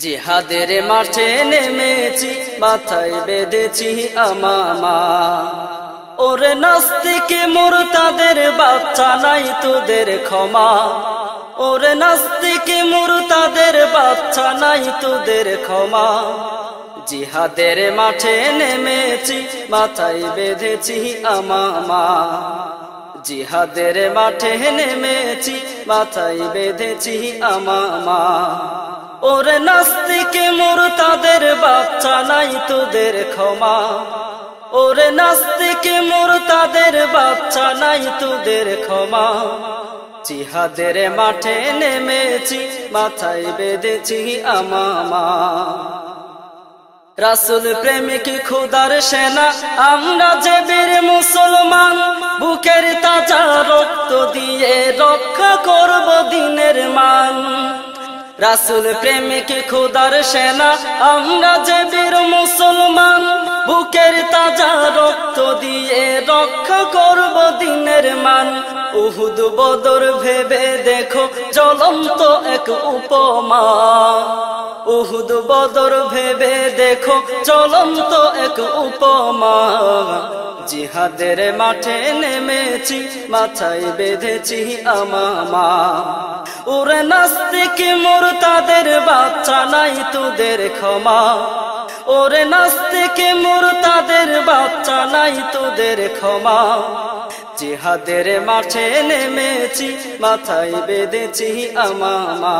জিহাদের মাঠে নেমেছি, মাথায় বেঁধেছি আমামা। ওরে নাস্তিকে মুরতাদের বাচ্চা, নাই তোদের ক্ষমা। ওরে নাস্তিকে মুরতাদের বাচ্চা, নাই তোদের ক্ষমা। জিহাদের মাঠে নেমেছি, মাথায় বেঁধেছি আমামা। জিহাদের মাঠে নেমেছি, মাথায় বেঁধেছি আমামা। ওরে নাস্তিকে মুরতাদের বাচ্চা, নাই তোদের ক্ষমা। ওরে নাস্তিকে মুরতাদের বাচ্চা, নাই তোদের ক্ষমা। জিহাদের মাঠে নেমেছি, মাথায় বেঁধেছি আমামা। রাসূল প্রেমিক খোদার সেনা, আমরা যে বীর মুসলমান। বুকের তাজা রক্ত দিয়ে রক্ষা করব দিনের মান। রাসূল প্রেমিক খোদার সেনা, আমরা যে বীর মুসলমান। বুকের তাজা রক্ত দিয়ে রক্ষা করব দিনের মান। উহুদ বদর ভেবে দেখো, জ্বলন্ত এক উপমা। উহুদ বদর ভেবে দেখো, জ্বলন্ত এক উপমা। জিহাদের মাঠে নেমেছি, মাথায় বেঁধেছি আমামা। ওরে নাস্তিকে মুরতাদের বাচ্চা, নাই তোদের ক্ষমা। ওরে নাস্তিকে মুরতাদের বাচ্চা, নাই তোদের ক্ষমা। জিহাদের মাঠে নেমেছি, মাথায় বেঁধেছি আমামা।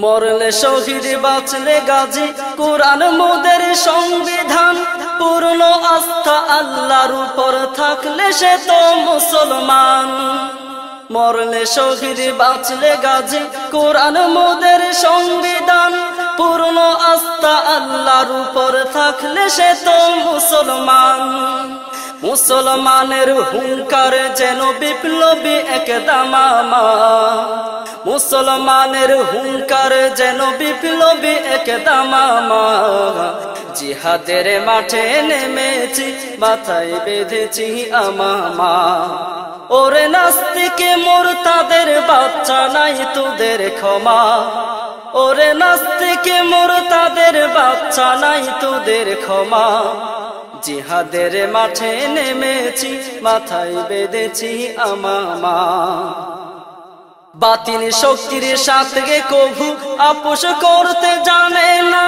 মরলে শহীদ, বাঁচলে গাজী, কোরআন মোদের সংবিধান। পূর্ণ আস্থা আল্লাহর উপর থাকলে সে তো মুসলমান। মরলে শহীদ, বাঁচলে গাজী, কোরআন মোদের সংবিধান। পূর্ণ আস্থা আল্লাহর উপর থাকলে সে তো মুসলমান। মুসলমানের হুঙ্কার যেন বিপ্লবী এক দামামা। মুসলমানের হুঙ্কার যেন বিপ্লবী এক দামামা। জিহাদের মাঠে নেমেছি, মাথায় বেঁধেছি আমামা। ওরে নাস্তিকে মুরতাদের বাচ্চা, নাই তোদের ক্ষমা। ওরে নাস্তিকে মুরতাদের বাচ্চা, নাই তোদের ক্ষমা। জিহাদের মাঠে নেমেছি, মাথায় বেঁধেছি আমামা। বাতিল শক্তির সাথে কভু আপোষ করতে জানে না।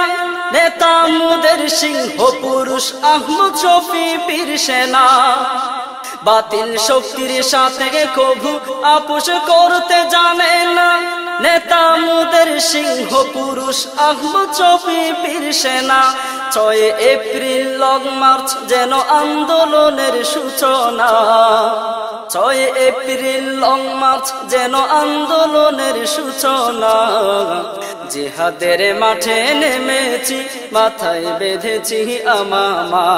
নেতা মুদের সিংহ পুরুষ, আহমদ শফি বীর সেনা। বাতিল শক্তির সাথে কভু আপোষ করতে জানে না। নেতা মুদের সিংহ পুরুষ, আহমদ শফি বীর সেনা। 6 এপ্রিল লং মার্চ যেন আন্দোলনের সূচনা। 6 এপ্রিল লং মার্চ যেন আন্দোলনের সূচনা। জিহাদের মাঠে নেমেছি, মাথায় বেঁধেছি আমামা।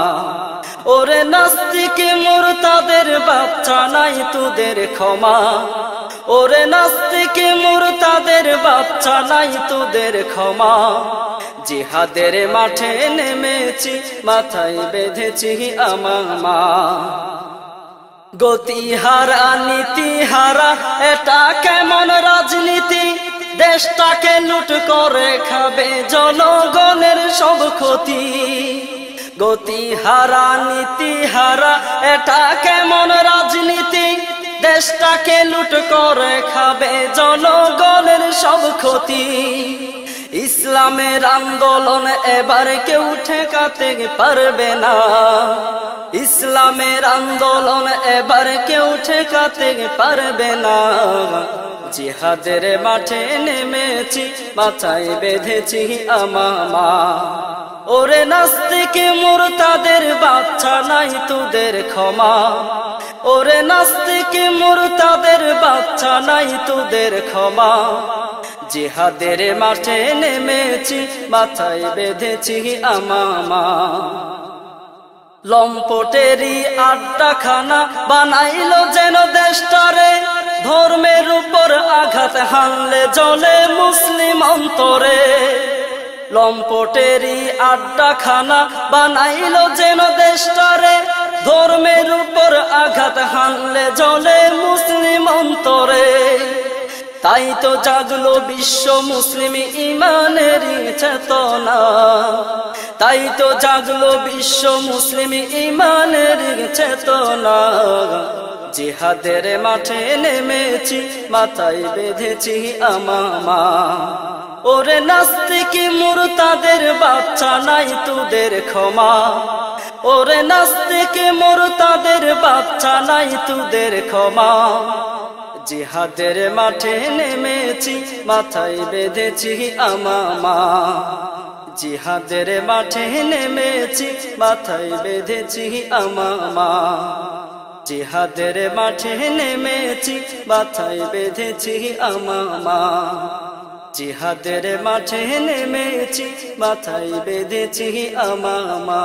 ওরে নাস্তিকে মুরতাদের বাচ্চা, নাই তোদের ক্ষমা। ওরে নাস্তিকে মুরতাদের বাচ্চা, নাই তোদের ক্ষমা। জিহাদের মাঠে নেমেছি, মাথায় বেঁধেছি আমামা। গতিহারা নীতিহারা, এটা কেমন রাজনীতি? দেশটাকে লুট করে খাবে জনগণের সব ক্ষতি। গতিহারা নীতিহারা, এটা কেমন রাজনীতি? দেশটাকে লুট করে খাবে জনগণের সব ক্ষতি। ইসলামের আন্দোলন এবার কেউ ঠেকাতে পারবে না। ইসলামের আন্দোলন এবার কেউ ঠেকাতে পারবে না। জিহাদের মাঠে নেমেছি, মাথায় বেঁধেছি আমামা। ওরে নাস্তিকে মুরতাদের বাচ্চা, নাই তোদের ক্ষমা। ওরে নাস্তিকে মুরতাদের বাচ্চা, নাই তোদের ক্ষমা। জিহাদের মাঠে নেমেছি, মাথায় বেঁধেছি আমামা। লম্পটেরই আড্ডাখানা বানাইলো যেন দেশটারে। ধর্মের উপর আঘাত হানলে জ্বলে মুসলিম অন্তরে। লম্পটেরই আড্ডাখানা বানাইলো যেন দেশটারে। ধর্মের উপর আঘাত হানলে জ্বলে মুসলিম অন্তরে। তাই তো জাগলো বিশ্ব মুসলিম ইমানের চেতনা, তাই তো জাগলো বিশ্ব মুসলিম ইমানের চেতনা। জিহাদের মাঠে নেমেছি, মাথায় বেঁধেছি আমামা। ওরে নাস্তিকি মুরতাদের বাচ্চা, নাই তোদের ক্ষমা। ওরে নাস্তিকি মুরতাদের বাচ্চা, নাই তোদের ক্ষমা। জিহাদের মাঠে নেমেছি, মাথায় বেঁধেছি আমামা। জিহাদের মাঠে নেমেছি, মাথায় বেঁধেছি আমামা। জিহাদের মাঠে নেমেছি, মাথায় বেঁধেছি আমামা। জিহাদের মাঠে নেমেছি, মাথায় বেঁধেছি আমামা।